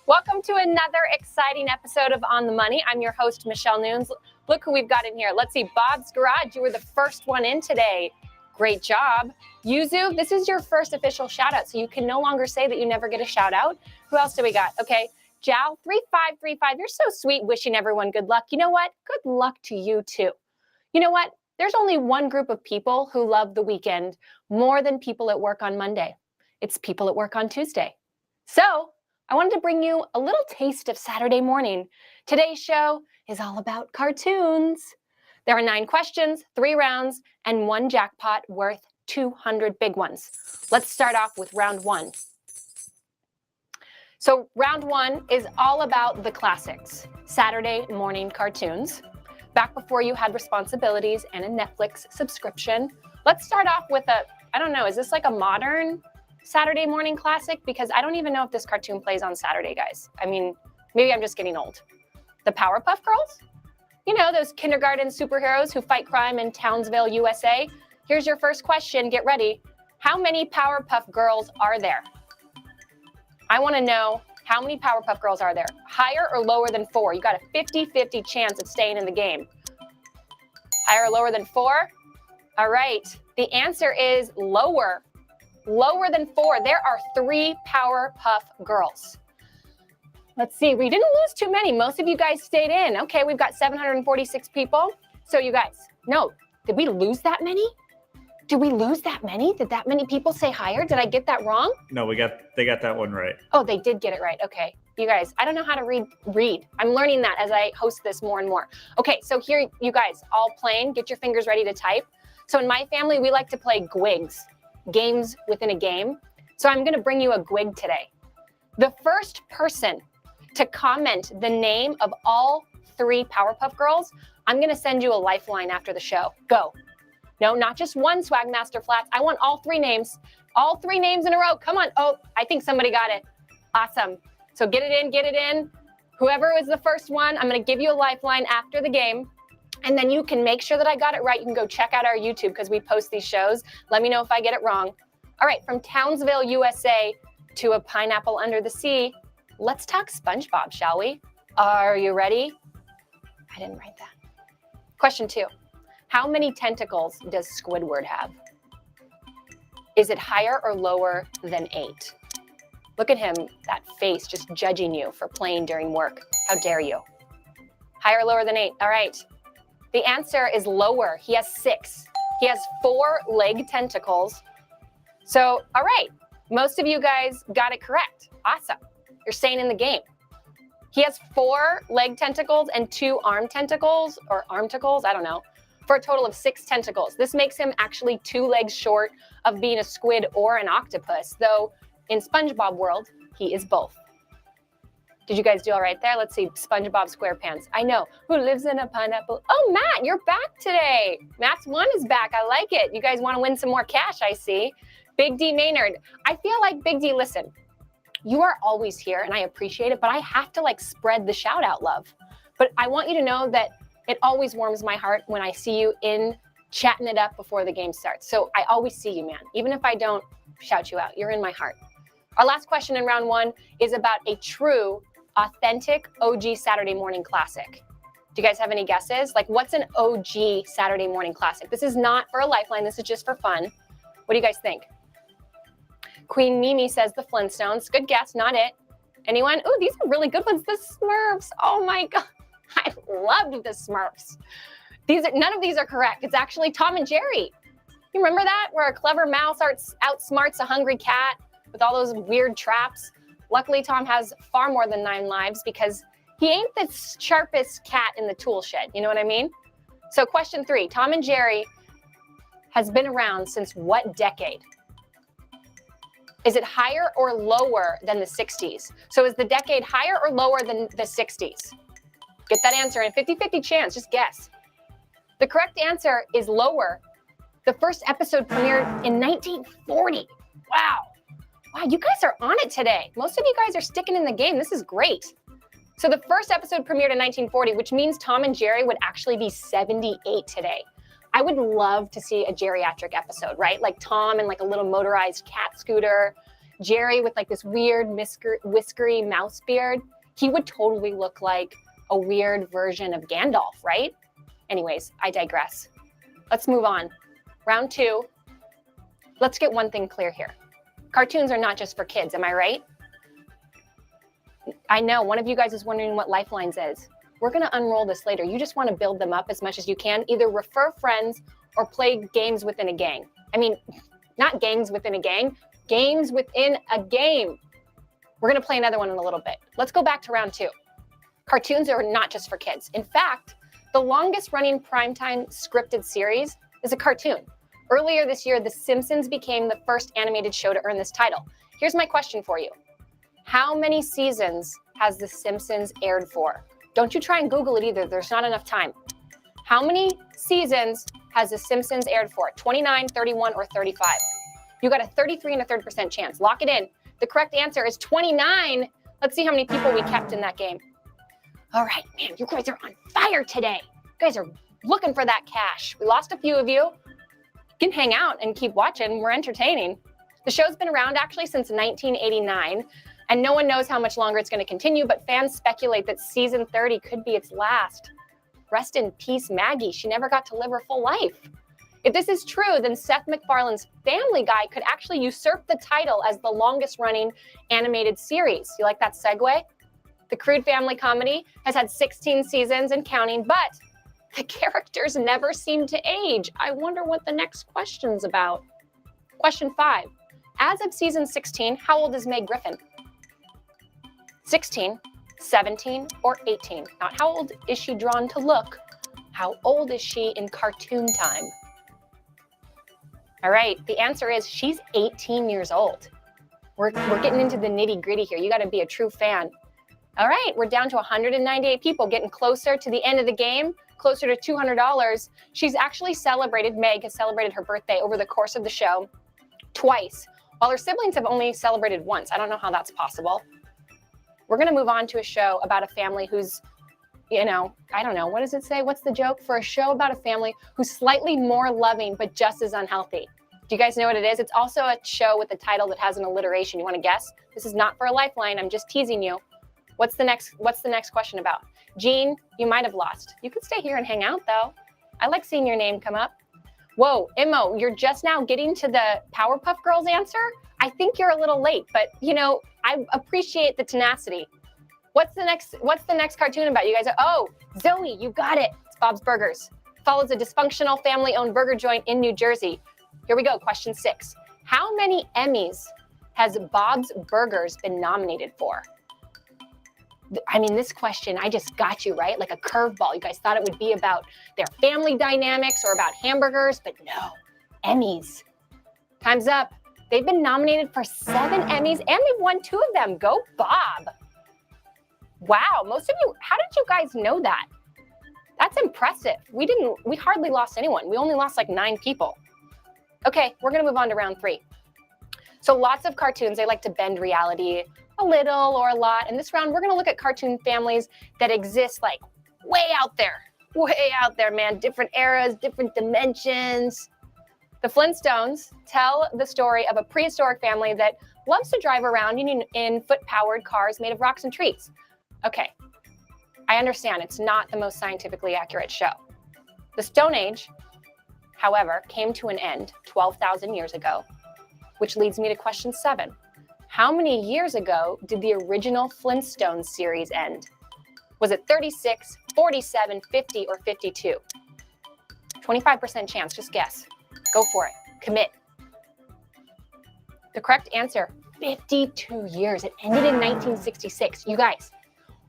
Welcome to another exciting episode of On the Money. I'm your host, Michelle Nunes. Look who we've got in here. Let's see, Bob's Garage, you were the first one in today. Great job. Yuzu, this is your first official shout out, so you can no longer say that you never get a shout out. Who else do we got? Okay, Jal3535, you're so sweet, wishing everyone good luck. You know what? Good luck to you too. You know what? There's only one group of people who love the weekend more than people at work on Monday. It's people at work on Tuesday. So I wanted to bring you a little taste of Saturday morning. Today's show is all about cartoons. There are 9 questions, 3 rounds, and 1 jackpot worth 200 big ones. Let's start off with round 1. So round 1 is all about the classics, Saturday morning cartoons. Back before you had responsibilities and a Netflix subscription. Let's start off with I don't know, is this like a modern Saturday morning classic? Because I don't even know if this cartoon plays on Saturday, guys. I mean, maybe I'm just getting old. The Powerpuff Girls? You know, those kindergarten superheroes who fight crime in Townsville, USA. Here's your first question. Get ready. How many Powerpuff Girls are there? I want to know how many Powerpuff Girls are there. Higher or lower than 4? You got a 50-50 chance of staying in the game. Higher or lower than 4? All right. The answer is lower. Lower than 4. There are 3 Powerpuff Girls. Let's see. We didn't lose too many. Most of you guys stayed in. Okay, we've got 746 people. So you guys, no, did we lose that many? Did we lose that many? Did that many people say higher? Did I get that wrong? No, they got that one right. Oh, they did get it right. Okay. You guys, I don't know how to read. I'm learning that as I host this more and more. Okay, so here, you guys, all playing. Get your fingers ready to type. So in my family, we like to play GWIGs. Games within a game. So I'm going to bring you a GWIG today. The first person to comment the name of all 3 Powerpuff Girls, I'm going to send you a lifeline after the show. Go. No, not just one Swagmaster Flats. I want all 3 names. All 3 names in a row. Come on. Oh, I think somebody got it. Awesome. So get it in, get it in. Whoever is the first one, I'm going to give you a lifeline after the game. And then you can make sure that I got it right. You can go check out our YouTube because we post these shows. Let me know if I get it wrong. All right, from Townsville, USA to a pineapple under the sea, let's talk SpongeBob, shall we? Are you ready? I didn't write that. Question 2. How many tentacles does Squidward have? Is it higher or lower than 8? Look at him, that face just judging you for playing during work. How dare you? Higher or lower than 8? All right. The answer is lower. He has 6. He has 4 leg tentacles. So, all right. Most of you guys got it correct. Awesome. You're staying in the game. He has 4 leg tentacles and 2 arm tentacles, or armticles, I don't know, for a total of 6 tentacles. This makes him actually 2 legs short of being a squid or an octopus, though in SpongeBob world, he is both. Did you guys do all right there? Let's see, SpongeBob SquarePants. I know, who lives in a pineapple? Oh, Matt, you're back today. Matt's one is back, I like it. You guys wanna win some more cash, I see. Big D Maynard, I feel like Big D, listen, you are always here and I appreciate it, but I have to like spread the shout out love. But I want you to know that it always warms my heart when I see you in chatting it up before the game starts. So I always see you, man. Even if I don't shout you out, you're in my heart. Our last question in round 1 is about a true authentic OG Saturday morning classic. Do you guys have any guesses? Like, what's an OG Saturday morning classic? This is not for a lifeline. This is just for fun. What do you guys think? Queen Mimi says the Flintstones. Good guess, not it. Anyone? Oh, these are really good ones. The Smurfs. Oh my God. I loved the Smurfs. None of these are correct. It's actually Tom and Jerry. You remember that? Where a clever mouse outsmarts a hungry cat with all those weird traps. Luckily, Tom has far more than 9 lives because he ain't the sharpest cat in the tool shed. You know what I mean? So question 3, Tom and Jerry has been around since what decade? Is it higher or lower than the 60s? So is the decade higher or lower than the 60s? Get that answer in 50-50 chance, just guess. The correct answer is lower. The first episode premiered in 1940. Wow, you guys are on it today. Most of you guys are sticking in the game. This is great. So the first episode premiered in 1940, which means Tom and Jerry would actually be 78 today. I would love to see a geriatric episode, right? Like Tom and like a little motorized cat scooter, Jerry with like this weird whiskery mouse beard. He would totally look like a weird version of Gandalf, right? Anyways, I digress. Let's move on. Round 2. Let's get one thing clear here. Cartoons are not just for kids, am I right? I know one of you guys is wondering what Lifelines is. We're going to unroll this later. You just want to build them up as much as you can, either refer friends or play games within a gang. I mean, not gangs within a gang, games within a game. We're going to play another one in a little bit. Let's go back to round 2. Cartoons are not just for kids. In fact, the longest running primetime scripted series is a cartoon. Earlier this year, The Simpsons became the first animated show to earn this title. Here's my question for you. How many seasons has The Simpsons aired for? Don't you try and Google it either. There's not enough time. How many seasons has The Simpsons aired for? 29, 31, or 35? You got a 33 and a 30% chance. Lock it in. The correct answer is 29. Let's see how many people we kept in that game. All right, man, you guys are on fire today. You guys are looking for that cash. We lost a few of you. You can hang out and keep watching. We're entertaining. The show's been around actually since 1989, and no one knows how much longer it's going to continue, but fans speculate that season 30 could be its last. Rest in peace, Maggie. She never got to live her full life. If this is true, then Seth MacFarlane's Family Guy could actually usurp the title as the longest running animated series. You like that segue? The crude family comedy has had 16 seasons and counting, but the characters never seem to age. I wonder what the next question's about. Question 5. As of season 16, how old is Meg Griffin? 16, 17, or 18? Not how old is she drawn to look. How old is she in cartoon time? All right, the answer is she's 18 years old. We're getting into the nitty gritty here. You got to be a true fan. All right, we're down to 198 people, getting closer to the end of the game, closer to $200. She's actually celebrated, Meg has celebrated her birthday over the course of the show twice, while her siblings have only celebrated once. I don't know how that's possible. We're going to move on to a show about a family who's, I don't know, what does it say? What's the joke? For a show about a family who's slightly more loving, but just as unhealthy. Do you guys know what it is? It's also a show with a title that has an alliteration. You want to guess? This is not for a lifeline. I'm just teasing you. What's the next question about? Jean, you might have lost. You could stay here and hang out, though. I like seeing your name come up. Whoa, Immo, you're just now getting to the Powerpuff Girls answer? I think you're a little late, but, I appreciate the tenacity. What's the next cartoon about? You guys Zoe, you got it. It's Bob's Burgers. Follows a dysfunctional family-owned burger joint in New Jersey. Here we go, question 6. How many Emmys has Bob's Burgers been nominated for? I mean, this question, I just got you, right? Like a curveball. You guys thought it would be about their family dynamics or about hamburgers, but no, Emmys. Time's up. They've been nominated for 7 Emmys, and they've won 2 of them. Go Bob. Wow, most of you, how did you guys know that? That's impressive. We hardly lost anyone. We only lost like 9 people. Okay, we're gonna move on to round 3. So lots of cartoons, they like to bend reality a little or a lot. In this round, we're gonna look at cartoon families that exist like way out there, man. Different eras, different dimensions. The Flintstones tell the story of a prehistoric family that loves to drive around in foot-powered cars made of rocks and trees. Okay, I understand it's not the most scientifically accurate show. The Stone Age, however, came to an end 12,000 years ago. which leads me to question 7. How many years ago did the original Flintstones series end? Was it 36, 47, 50, or 52? 25% chance, just guess. Go for it, commit. The correct answer, 52 years. It ended in 1966. You guys,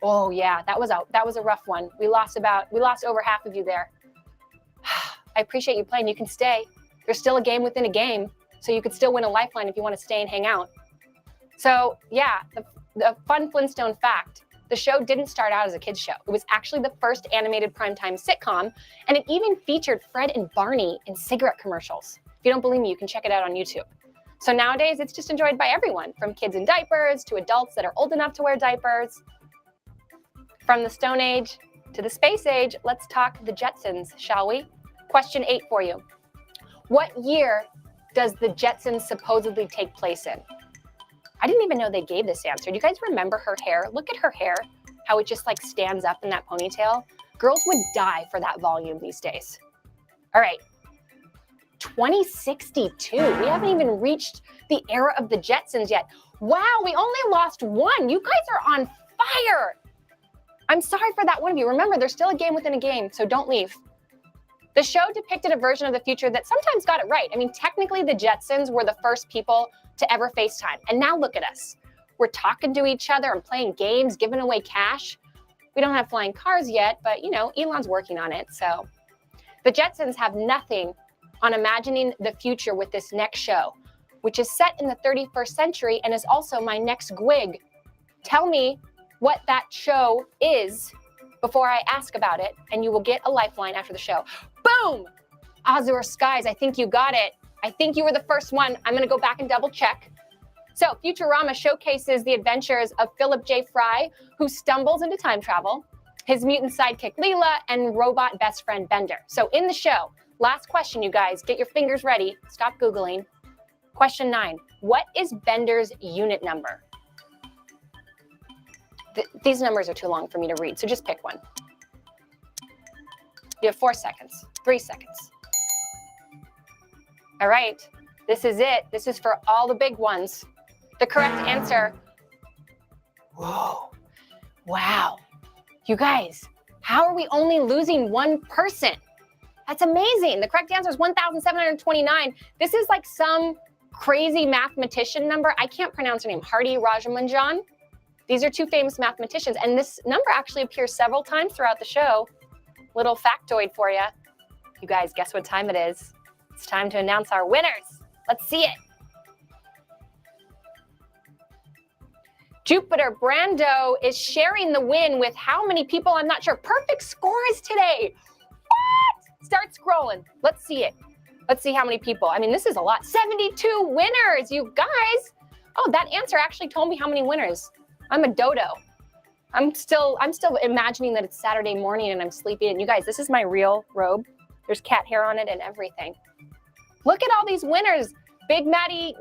oh yeah, that was a rough one. We lost over half of you there. I appreciate you playing. You can stay. There's still a game within a game, so you could still win a lifeline if you want to stay and hang out. So yeah, the fun Flintstone fact, the show didn't start out as a kids show. It was actually the first animated primetime sitcom, and it even featured Fred and Barney in cigarette commercials. If you don't believe me, you can check it out on YouTube. So nowadays, it's just enjoyed by everyone, from kids in diapers to adults that are old enough to wear diapers. From the Stone Age to the Space Age, let's talk the Jetsons, shall we? Question 8 for you. What year does the Jetsons supposedly take place in? I didn't even know they gave this answer. Do you guys remember her hair? Look at her hair, how it just like stands up in that ponytail. Girls would die for that volume these days. All right, 2062. We haven't even reached the era of the Jetsons yet. Wow, we only lost one. You guys are on fire. I'm sorry for that one of you. Remember, there's still a game within a game, so don't leave. The show depicted a version of the future that sometimes got it right. I mean, technically, the Jetsons were the first people to ever FaceTime. And now look at us. We're talking to each other and playing games, giving away cash. We don't have flying cars yet, but you know, Elon's working on it. So the Jetsons have nothing on imagining the future with this next show, which is set in the 31st century and is also my next gwig. Tell me what that show is before I ask about it, and you will get a lifeline after the show. Boom! Azure Skies, I think you got it. I think you were the first one. I'm gonna go back and double check. So Futurama showcases the adventures of Philip J. Fry, who stumbles into time travel, his mutant sidekick Leela, and robot best friend Bender. So in the show, last question, you guys, get your fingers ready. Stop Googling. Question 9, what is Bender's unit number? These numbers are too long for me to read, so just pick one. You have 4 seconds, 3 seconds. All right, this is it. This is for all the big ones. The correct answer, whoa, wow. You guys, how are we only losing one person? That's amazing. The correct answer is 1,729. This is like some crazy mathematician number. I can't pronounce her name, Hardy Rajamanjan. These are 2 famous mathematicians, and this number actually appears several times throughout the show. Little factoid for you. You guys, guess what time it is? It's time to announce our winners. Let's see it. Jupiter Brando is sharing the win with how many people? I'm not sure. Perfect scores today. What? Start scrolling. Let's see it. Let's see how many people. I mean, this is a lot. 72 winners, you guys. Oh, that answer actually told me how many winners. I'm a dodo. I'm still imagining that it's Saturday morning and I'm sleeping. And you guys, this is my real robe. There's cat hair on it and everything. Look at all these winners. Big Daddy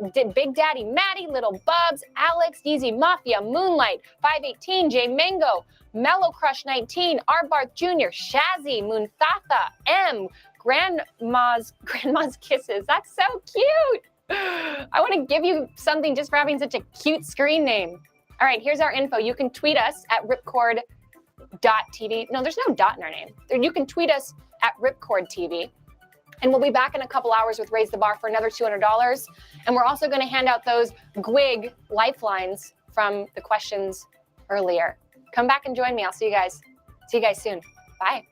Maddie, Little Bubs, Alex, Easy Mafia, Moonlight, 518, J Mango, Mellow Crush 19, R Barth Jr., Shazzy, Munthatha, M, Grandma's Kisses. That's so cute. I want to give you something just for having such a cute screen name. All right, here's our info. You can tweet us at ripcord.tv. No, there's no dot in our name. You can tweet us at ripcordtv. And we'll be back in a couple hours with Raise the Bar for another $200. And we're also going to hand out those Gwig lifelines from the questions earlier. Come back and join me. I'll see you guys. See you guys soon. Bye.